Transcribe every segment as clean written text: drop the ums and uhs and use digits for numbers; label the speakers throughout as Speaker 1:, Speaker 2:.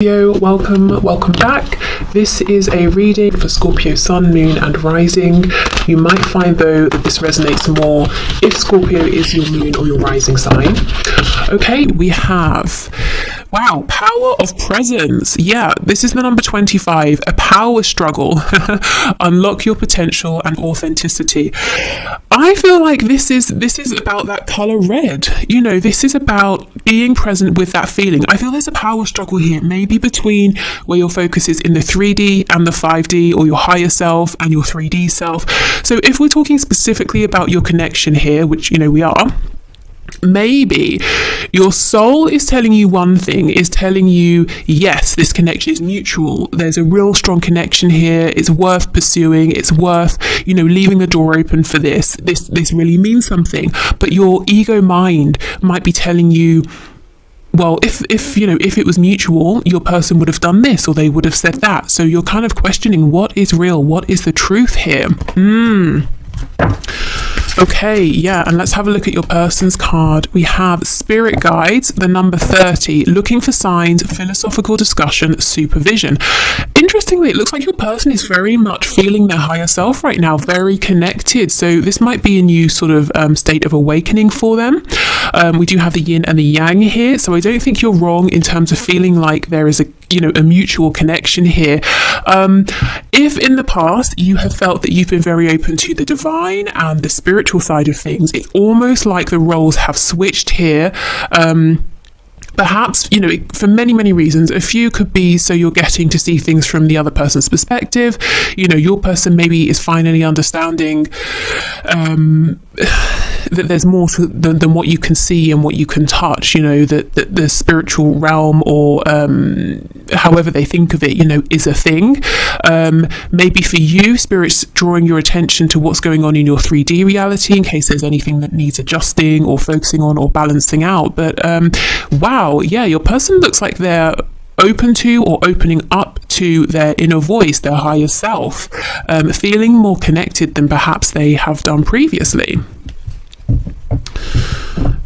Speaker 1: Welcome back. This is a reading for Scorpio Sun, Moon and Rising. You might find though that this resonates more if Scorpio is your moon or your rising sign. Okay, we have, wow, power of presence. Yeah, this is the number 25, a power struggle. Unlock your potential and authenticity. I feel like this is about that color red. You know, this is about being present with that feeling. I feel there's a power struggle here, maybe between where your focus is in the 3D and the 5D, or your higher self and your 3D self. So if we're talking specifically about your connection here, which, you know, we are, maybe your soul is telling you one thing, is telling you, yes, this connection is mutual. There's a real strong connection here. It's worth pursuing. It's worth, you know, leaving the door open for this. This really means something. But your ego mind might be telling you, well, if it was mutual, your person would have done this or they would have said that. So you're kind of questioning what is real, what is the truth here. Okay, yeah, and let's have a look at your person's card. We have Spirit Guides, the number 30, looking for signs, philosophical discussion, supervision. Interestingly, it looks like your person is very much feeling their higher self right now, very connected. So this might be a new sort of state of awakening for them. We do have the yin and the yang here, so I don't think you're wrong in terms of feeling like there is a mutual connection here. If in the past you have felt that you've been very open to the divine and the spiritual side of things, it's almost like the roles have switched here. Perhaps, you know, for many reasons. A few could be so you're getting to see things from the other person's perspective. You know, your person maybe is finally understanding that there's more than what you can see and what you can touch, you know, that the spiritual realm, or however they think of it, you know, is a thing. Maybe for you, Spirit's drawing your attention to what's going on in your 3D reality in case there's anything that needs adjusting or focusing on or balancing out. But wow, yeah, your person looks like they're open to or opening up to their inner voice, their higher self, feeling more connected than perhaps they have done previously.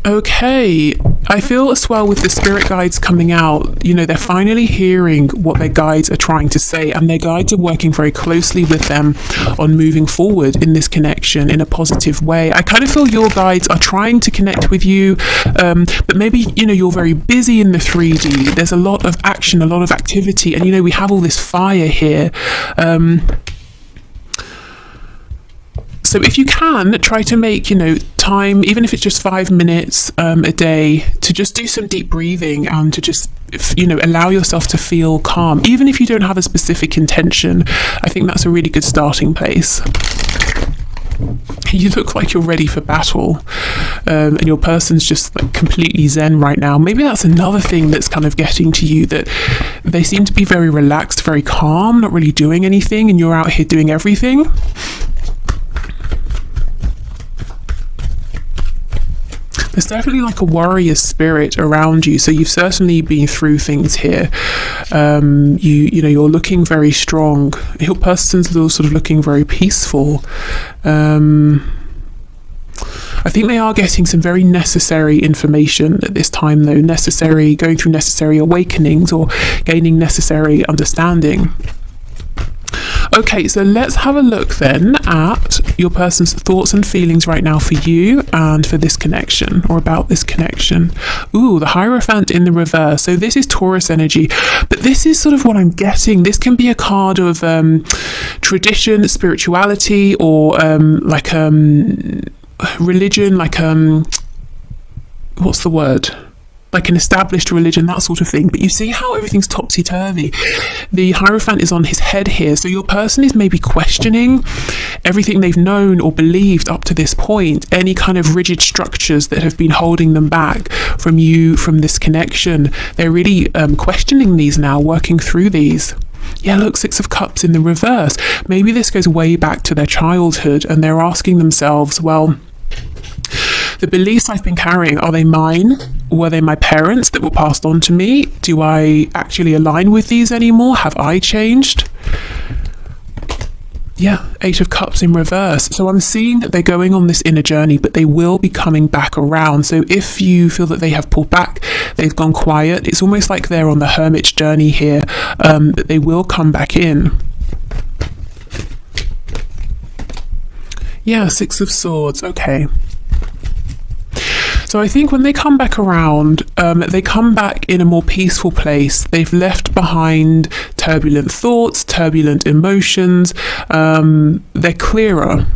Speaker 1: Okay, I feel as well with the spirit guides coming out, you know, they're finally hearing what their guides are trying to say, and their guides are working very closely with them on moving forward in this connection in a positive way. I kind of feel your guides are trying to connect with you, but maybe, you know, you're very busy in the 3D. There's a lot of action, a lot of activity, and, you know, we have all this fire here. So if you can, try to make, you know, time, even if it's just 5 minutes a day, to just do some deep breathing and to just, you know, allow yourself to feel calm. Even if you don't have a specific intention, I think that's a really good starting place. You look like you're ready for battle, and your person's just like completely zen right now. Maybe that's another thing that's kind of getting to you, that they seem to be very relaxed, very calm, not really doing anything, and you're out here doing everything. There's definitely like a warrior spirit around you, so you've certainly been through things here. You know, you're looking very strong. Your person's sort of looking very peaceful. I think they are getting some very necessary information at this time, though. Going through necessary awakenings or gaining necessary understanding. Okay, so let's have a look then at your person's thoughts and feelings right now for you and for this connection, or about this connection. Ooh, the Hierophant in the reverse. So this is Taurus energy, but this is sort of what I'm getting. This can be a card of tradition, spirituality, or like religion, like what's the word? Like an established religion, that sort of thing. But you see how everything's topsy-turvy. The Hierophant is on his head here, so your person is maybe questioning everything they've known or believed up to this point, any kind of rigid structures that have been holding them back from you, from this connection. They're really questioning these now, working through these. Yeah, look, Six of Cups in the reverse. Maybe this goes way back to their childhood, and they're asking themselves, well, the beliefs I've been carrying, are they mine? Were they my parents that were passed on to me? Do I actually align with these anymore? Have I changed? Yeah, Eight of Cups in reverse. So I'm seeing that they're going on this inner journey, but they will be coming back around. So if you feel that they have pulled back, they've gone quiet, it's almost like they're on the hermit's journey here, but they will come back in. Yeah, Six of Swords. Okay. So I think when they come back around, they come back in a more peaceful place. They've left behind turbulent thoughts, turbulent emotions. They're clearer.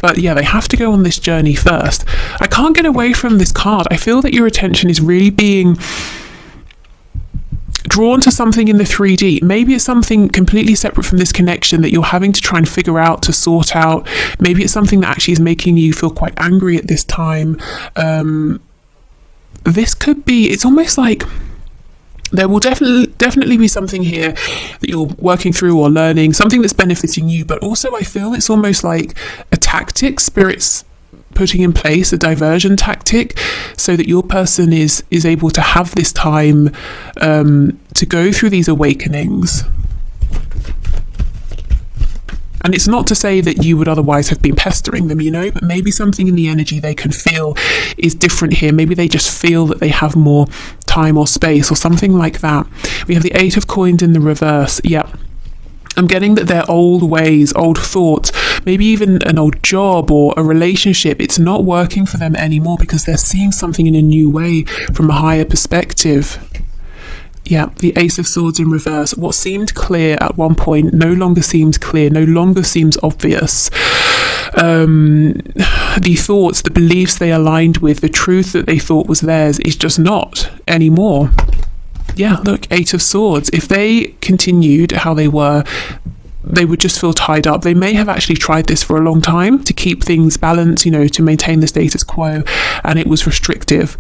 Speaker 1: But yeah, they have to go on this journey first. I can't get away from this card. I feel that your attention is really being drawn to something in the 3D. Maybe it's something completely separate from this connection that you're having to try and figure out, to sort out. Maybe it's something that actually is making you feel quite angry at this time. This could be, it's almost like there will definitely be something here that you're working through or learning, something that's benefiting you, but also I feel it's almost like a tactic, spirits putting in place a diversion tactic so that your person is able to have this time to go through these awakenings. And it's not to say that you would otherwise have been pestering them, you know, but maybe something in the energy they can feel is different here. Maybe they just feel that they have more time or space or something like that. We have the Eight of Coins in the reverse. Yeah. I'm getting that their old ways, old thoughts, maybe even an old job or a relationship, it's not working for them anymore because they're seeing something in a new way from a higher perspective. Yeah, the Ace of Swords in reverse. What seemed clear at one point no longer seems clear, no longer seems obvious. The thoughts, the beliefs they aligned with, the truth that they thought was theirs is just not anymore. Yeah, look, Eight of Swords. If they continued how they were, they would just feel tied up. They may have actually tried this for a long time to keep things balanced, you know, to maintain the status quo, and it was restrictive.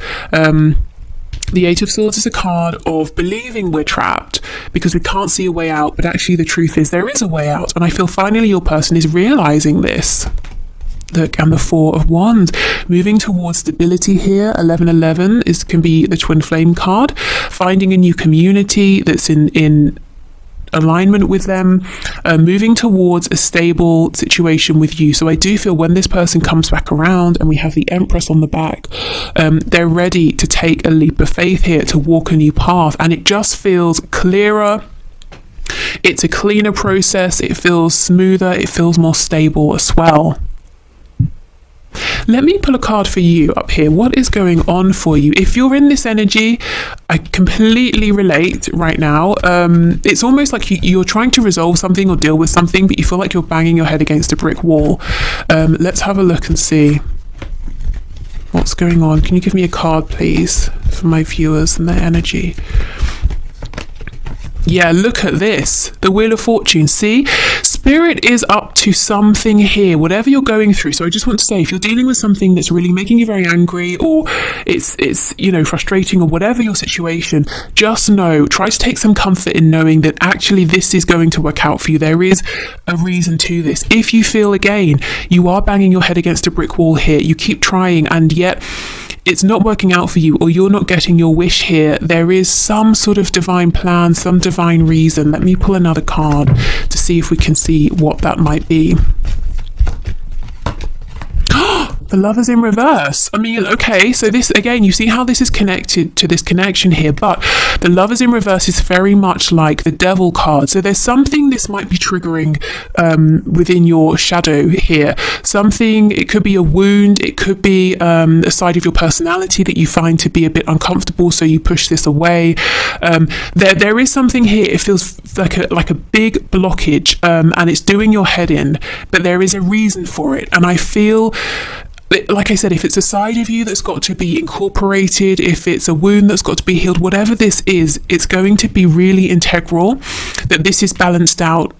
Speaker 1: The Eight of Swords is a card of believing we're trapped because we can't see a way out, but actually the truth is there is a way out, and I feel finally your person is realizing this. Look, and the Four of Wands, moving towards stability here. 1111 can be the twin flame card, finding a new community that's in alignment with them, moving towards a stable situation with you. So I do feel when this person comes back around and we have the Empress on the back, they're ready to take a leap of faith here, to walk a new path, and it just feels clearer. It's a cleaner process, it feels smoother, it feels more stable as well. Let me pull a card for you up here. What is going on for you? If you're in this energy, I completely relate right now. It's almost like you're trying to resolve something or deal with something, but you feel like you're banging your head against a brick wall. Let's have a look and see what's going on. Can you give me a card, please, for my viewers and their energy? Yeah, look at this. The Wheel of Fortune. See? Spirit is up to something here, whatever you're going through. So I just want to say, if you're dealing with something that's really making you very angry, or it's you know, frustrating, or whatever your situation, just know, try to take some comfort in knowing that actually this is going to work out for you. There is a reason to this. If you feel, again, you are banging your head against a brick wall here, you keep trying, and yet it's not working out for you, or you're not getting your wish here, there is some sort of divine plan, some divine reason. Let me pull another card to see if we can see what that might be. The Lovers in reverse. I mean, okay, so this, again, you see how this is connected to this connection here, but the Lovers in reverse is very much like the Devil card. So there's something this might be triggering within your shadow here. Something, it could be a wound, it could be a side of your personality that you find to be a bit uncomfortable, so you push this away. There is something here, it feels like a big blockage, and it's doing your head in, but there is a reason for it. And I feel, like I said, if it's a side of you that's got to be incorporated, if it's a wound that's got to be healed, whatever this is, it's going to be really integral, that this is balanced out,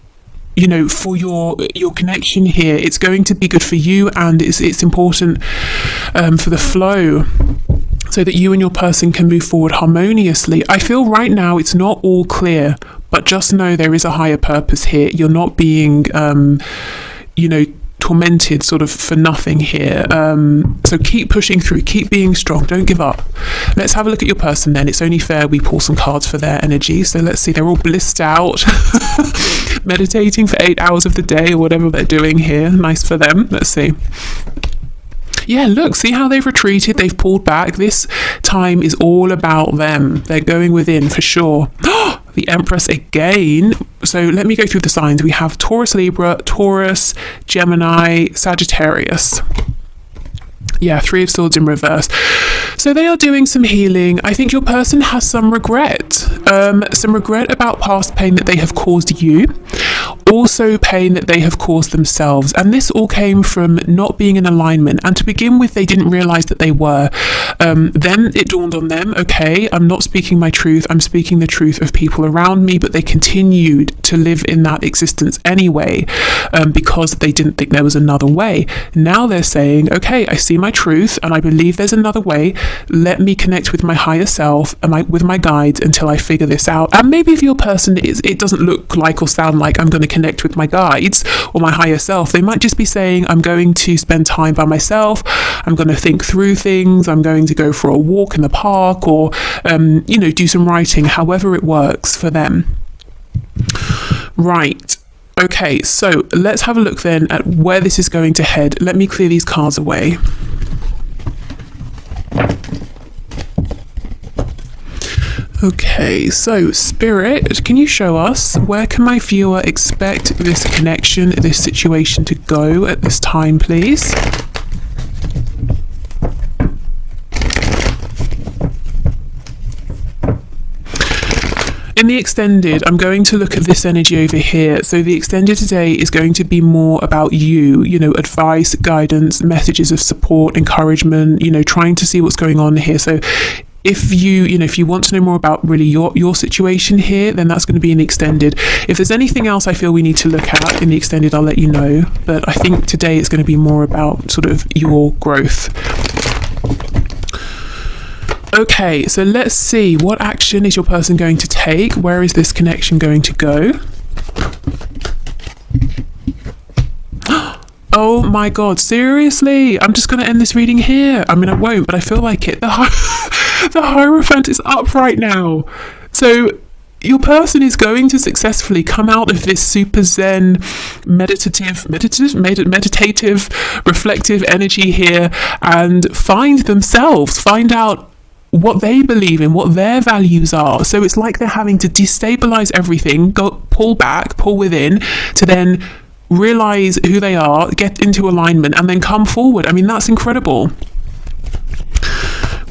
Speaker 1: you know, for your connection here. It's going to be good for you, and it's important for the flow, so that you and your person can move forward harmoniously. I feel right now it's not all clear, but just know there is a higher purpose here. You're not being, you know, tormented sort of for nothing here. So keep pushing through, keep being strong, don't give up. Let's have a look at your person then. It's only fair we pull some cards for their energy. So let's see, they're all blissed out, meditating for 8 hours of the day or whatever they're doing here. Nice for them. Let's see. Yeah, look, see how they've retreated, they've pulled back. This time is all about them. They're going within for sure. The Empress again. So let me go through the signs. We have Taurus, Libra, Taurus, Gemini, Sagittarius. Yeah, Three of Swords in reverse. So they are doing some healing. I think your person has some regret about past pain that they have caused you, also pain that they have caused themselves. And this all came from not being in alignment. And to begin with, they didn't realize that they were. Then it dawned on them, okay, I'm not speaking my truth, I'm speaking the truth of people around me, but they continued to live in that existence anyway, because they didn't think there was another way. Now they're saying, okay, I see my truth and I believe there's another way. Let me connect with my higher self and with my guides until I figure this out. And maybe if your person it doesn't look like or sound like I'm going to connect with my guides or my higher self, they might just be saying, I'm going to spend time by myself, I'm going to think through things, I'm going to go for a walk in the park, or do some writing, however it works for them. Right. Okay, so let's have a look then at where this is going to head. Let me clear these cards away. Okay, so Spirit, can you show us where can my viewer expect this connection, this situation to go at this time, please? In the extended, I'm going to look at this energy over here. So the extended today is going to be more about you, advice, guidance, messages of support, encouragement, trying to see what's going on here. So if you want to know more about really your situation here, then that's going to be in the extended. If there's anything else I feel we need to look at in the extended, I'll let you know. But I think today it's going to be more about sort of your growth. Okay, so let's see, what action is your person going to take? Where is this connection going to go? Oh my God, seriously? I'm just going to end this reading here. I mean, I won't, but I feel like it. The Hierophant is up right now. So your person is going to successfully come out of this super zen, meditative, reflective energy here and find themselves, find out what they believe in, what their values are. So it's like they're having to destabilize everything, pull back, pull within, to then realize who they are, get into alignment, and then come forward. I mean, that's incredible.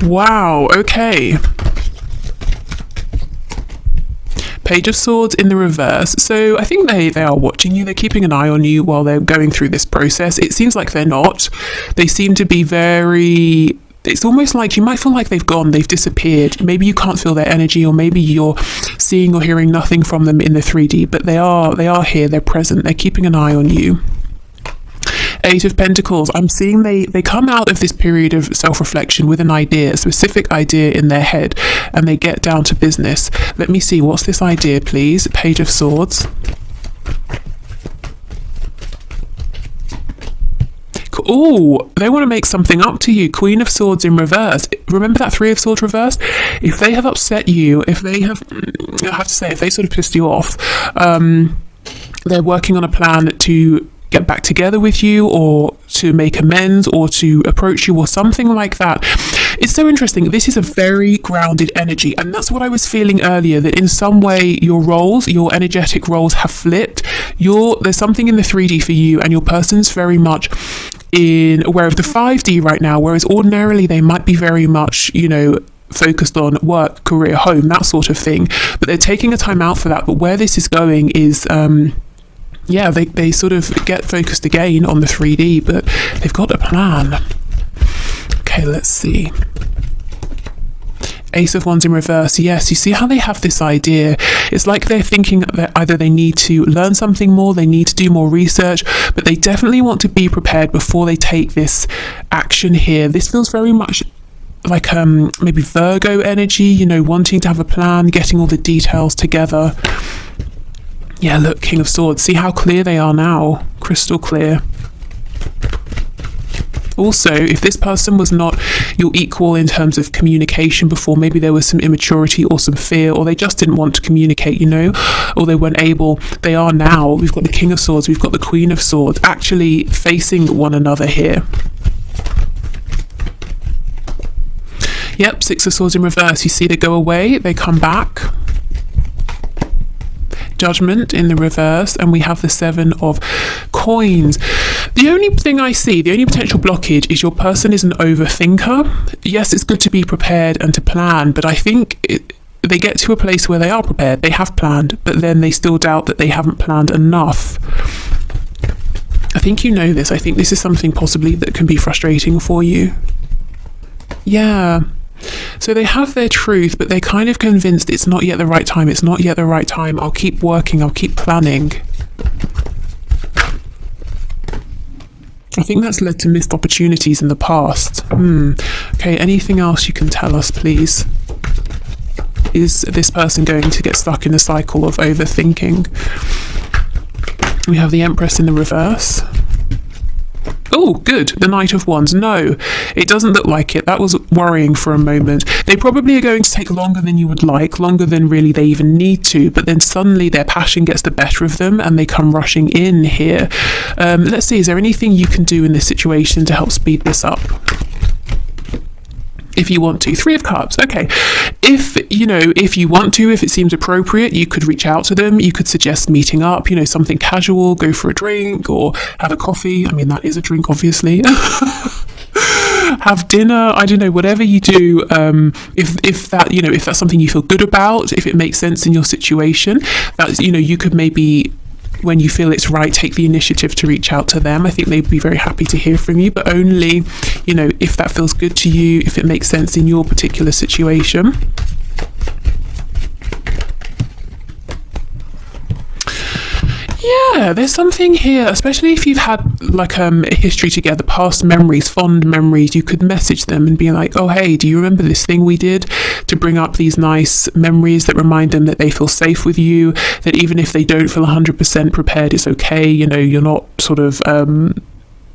Speaker 1: Wow, okay. Page of Swords in the reverse. So I think they are watching you. They're keeping an eye on you while they're going through this process. It seems like they're not. They seem to be very... It's almost like you might feel like they've gone, they've disappeared. Maybe you can't feel their energy, or maybe you're seeing or hearing nothing from them in the 3D, but they are here, they're present, they're keeping an eye on you. Eight of Pentacles. I'm seeing they come out of this period of self-reflection with an idea, a specific idea in their head, and they get down to business. Let me see, what's this idea, please? Page of Swords. Oh, they want to make something up to you. Queen of Swords in reverse. Remember that Three of Swords reverse? If they have upset you, if they have, I have to say, if they sort of pissed you off, they're working on a plan to get back together with you, or to make amends, or to approach you, or something like that. It's so interesting. This is a very grounded energy, and that's what I was feeling earlier, that in some way your roles, your energetic roles have flipped. There's something in the 3D for you, and your person's very much aware of the 5D right now, whereas ordinarily they might be very much, focused on work, career, home, that sort of thing, but they're taking a time out for that. But where this is going is they sort of get focused again on the 3D, but they've got a plan. Okay, let's see. Ace of Wands in reverse. Yes, you see how they have this idea. It's like they're thinking that either they need to learn something more, they need to do more research, but they definitely want to be prepared before they take this action here. This feels very much like maybe Virgo energy, wanting to have a plan, getting all the details together. Yeah, look, King of Swords. See how clear they are now. Crystal clear. Also, if this person was not your equal in terms of communication before, maybe there was some immaturity or some fear, or they just didn't want to communicate, you know, or they weren't able, they are now. We've got the King of Swords, we've got the Queen of Swords, actually facing one another here. Yep, Six of Swords in reverse. You see they go away, they come back. Judgment in the reverse, and we have the Seven of Coins. The only thing I see, the only potential blockage is your person is an overthinker. Yes, it's good to be prepared and to plan, but I think they get to a place where they are prepared, they have planned, but then they still doubt that they haven't planned enough. I think you know this. I think this is something possibly that can be frustrating for you. Yeah. So they have their truth, but they're kind of convinced it's not yet the right time. It's not yet the right time. I'll keep working. I'll keep planning. I think that's led to missed opportunities in the past. Okay, anything else you can tell us, please? Is this person going to get stuck in a cycle of overthinking? We have the Empress in the reverse. Oh, good. The Knight of Wands. No, it doesn't look like it. That was worrying for a moment. They probably are going to take longer than you would like, longer than really they even need to, but then suddenly their passion gets the better of them and they come rushing in here. Let's see, is there anything you can do in this situation to help speed this up? If you want to. Three of Cups. Okay. If you want to, if it seems appropriate, you could reach out to them. You could suggest meeting up, something casual, go for a drink or have a coffee. I mean, that is a drink, obviously. Have dinner. I don't know, whatever you do. If that's something you feel good about, if it makes sense in your situation, that's, you could maybe, when you feel it's right, take the initiative to reach out to them. I think they'd be very happy to hear from you, but only, if that feels good to you, if it makes sense in your particular situation. Yeah, there's something here, especially if you've had like a history together, past memories, fond memories. You could message them and be like, oh, hey, do you remember this thing we did? To bring up these nice memories that remind them that they feel safe with you, that even if they don't feel 100% prepared, it's okay. You're not sort of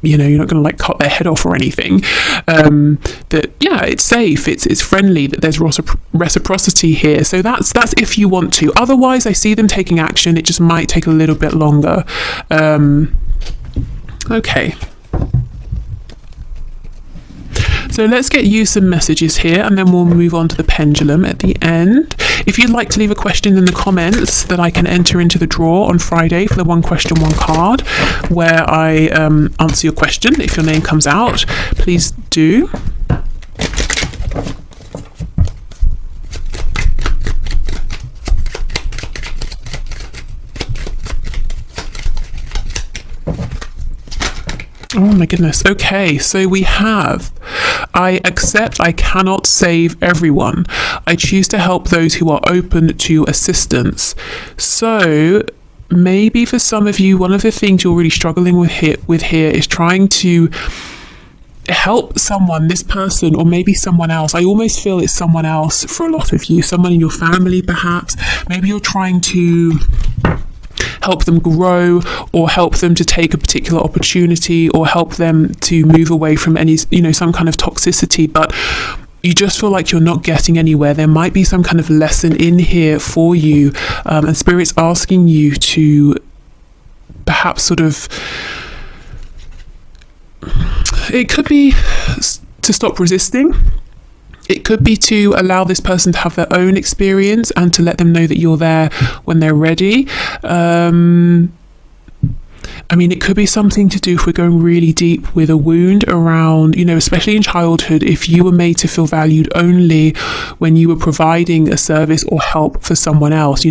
Speaker 1: you're not going to like cut their head off or anything. That it's safe, it's friendly, that there's reciprocity here. So that's if you want to. Otherwise, I see them taking action. It just might take a little bit longer. Okay. So let's get you some messages here, and then we'll move on to the pendulum at the end. If you'd like to leave a question in the comments that I can enter into the draw on Friday for the one question, one card, where I answer your question. If your name comes out, please do. Oh my goodness. Okay, so we have, I accept I cannot save everyone. I choose to help those who are open to assistance. So maybe for some of you, one of the things you're really struggling with here is trying to help someone, this person, or maybe someone else. I almost feel it's someone else for a lot of you, someone in your family perhaps. Maybe you're trying to help them grow, or help them to take a particular opportunity, or help them to move away from any, some kind of toxicity, but you just feel like you're not getting anywhere. There might be some kind of lesson in here for you, and Spirit's asking you to perhaps sort of, it could be to stop resisting. It could be to allow this person to have their own experience and to let them know that you're there when they're ready. It could be something to do, if we're going really deep, with a wound around, especially in childhood, if you were made to feel valued only when you were providing a service or help for someone else,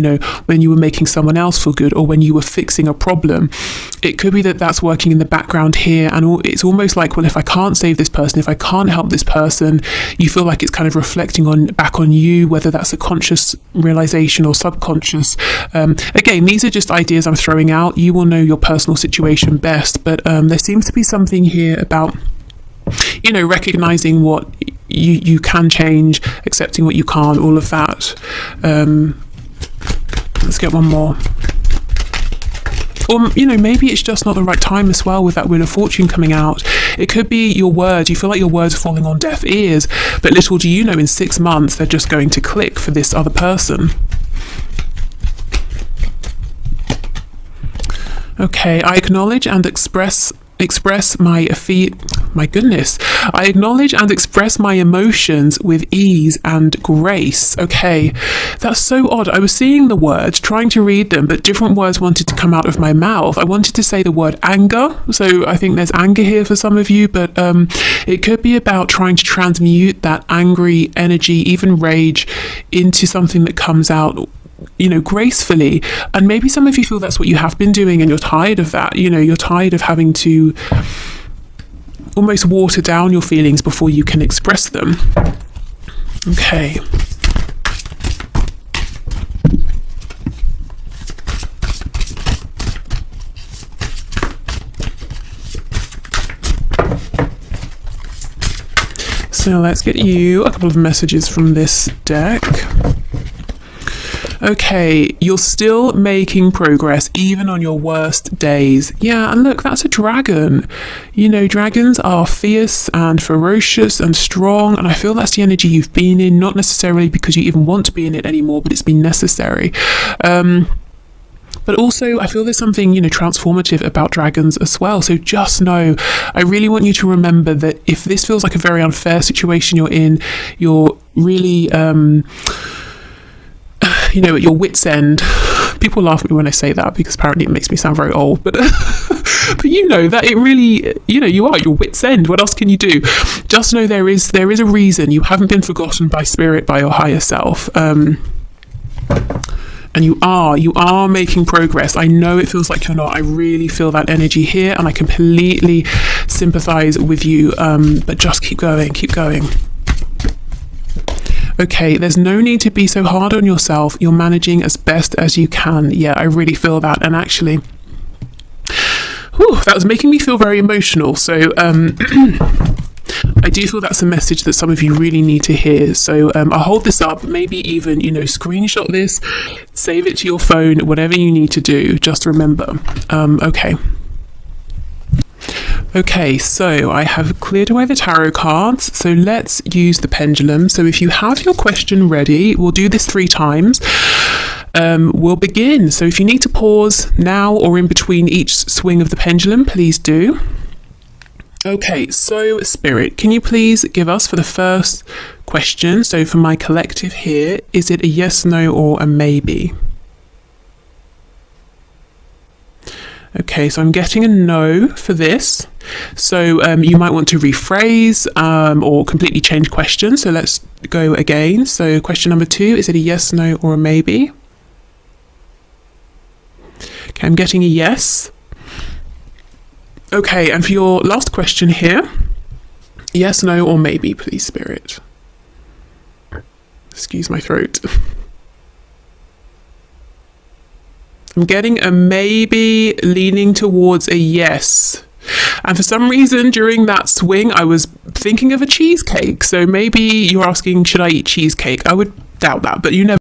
Speaker 1: when you were making someone else feel good, or when you were fixing a problem. It could be that that's working in the background here, and it's almost like, well, if I can't save this person, if I can't help this person, you feel like it's kind of reflecting back on you, whether that's a conscious realization or subconscious. Again, these are just ideas I'm throwing out. You will know your personal situation best, but there seems to be something here about recognizing what you can change, accepting what you can't, all of that. Let's get one more. Or, you know, maybe it's just not the right time as well with that Wheel of Fortune coming out. It could be your words. You feel like your words are falling on deaf ears, but little do you know, in 6 months, they're just going to click for this other person. Okay, I acknowledge and express my goodness. I acknowledge and express my emotions with ease and grace. Okay, that's so odd. I was seeing the words, trying to read them, but different words wanted to come out of my mouth. I wanted to say the word anger, so I think there's anger here for some of you, but it could be about trying to transmute that angry energy, even rage, into something that comes out, you know, gracefully. And maybe some of you feel that's what you have been doing and you're tired of that. You know, you're tired of having to almost water down your feelings before you can express them. Okay. So let's get you a couple of messages from this deck. Okay, you're still making progress even on your worst days. Yeah, and look, that's a dragon. You know, dragons are fierce and ferocious and strong, and I feel that's the energy you've been in, not necessarily because you even want to be in it anymore, but it's been necessary. But also, I feel there's something, you know, transformative about dragons as well. So just know, I really want you to remember that if this feels like a very unfair situation you're in, you're really... you know, at your wit's end. People laugh at me when I say that because apparently it makes me sound very old, but but you know that it really, you know, you are at your wit's end. What else can you do? Just know there is a reason. You haven't been forgotten by spirit, by your higher self, and you are making progress. I know it feels like you're not. I really feel that energy here, and I completely sympathize with you, but just keep going. Okay, there's no need to be so hard on yourself. You're managing as best as you can. Yeah, I really feel that. And actually, that was making me feel very emotional. So I do feel that's a message that some of you really need to hear. So I'll hold this up, maybe even, you know, screenshot this, save it to your phone, whatever you need to do. Just remember. Okay, so I have cleared away the tarot cards, so let's use the pendulum. So if you have your question ready, we'll do this 3 times. We'll begin. So if you need to pause now or in between each swing of the pendulum, please do. Okay, so Spirit, can you please give us for the first question, so for my collective here, is it a yes, no, or a maybe? Okay, so I'm getting a no for this. So you might want to rephrase or completely change question. So let's go again. So question number 2, is it a yes, no, or a maybe? Okay, I'm getting a yes. Okay, and for your last question here, yes, no, or maybe, please, Spirit. Excuse my throat. I'm getting a maybe leaning towards a yes. And for some reason during that swing, I was thinking of a cheesecake. So maybe you're asking, should I eat cheesecake? I would doubt that, but you never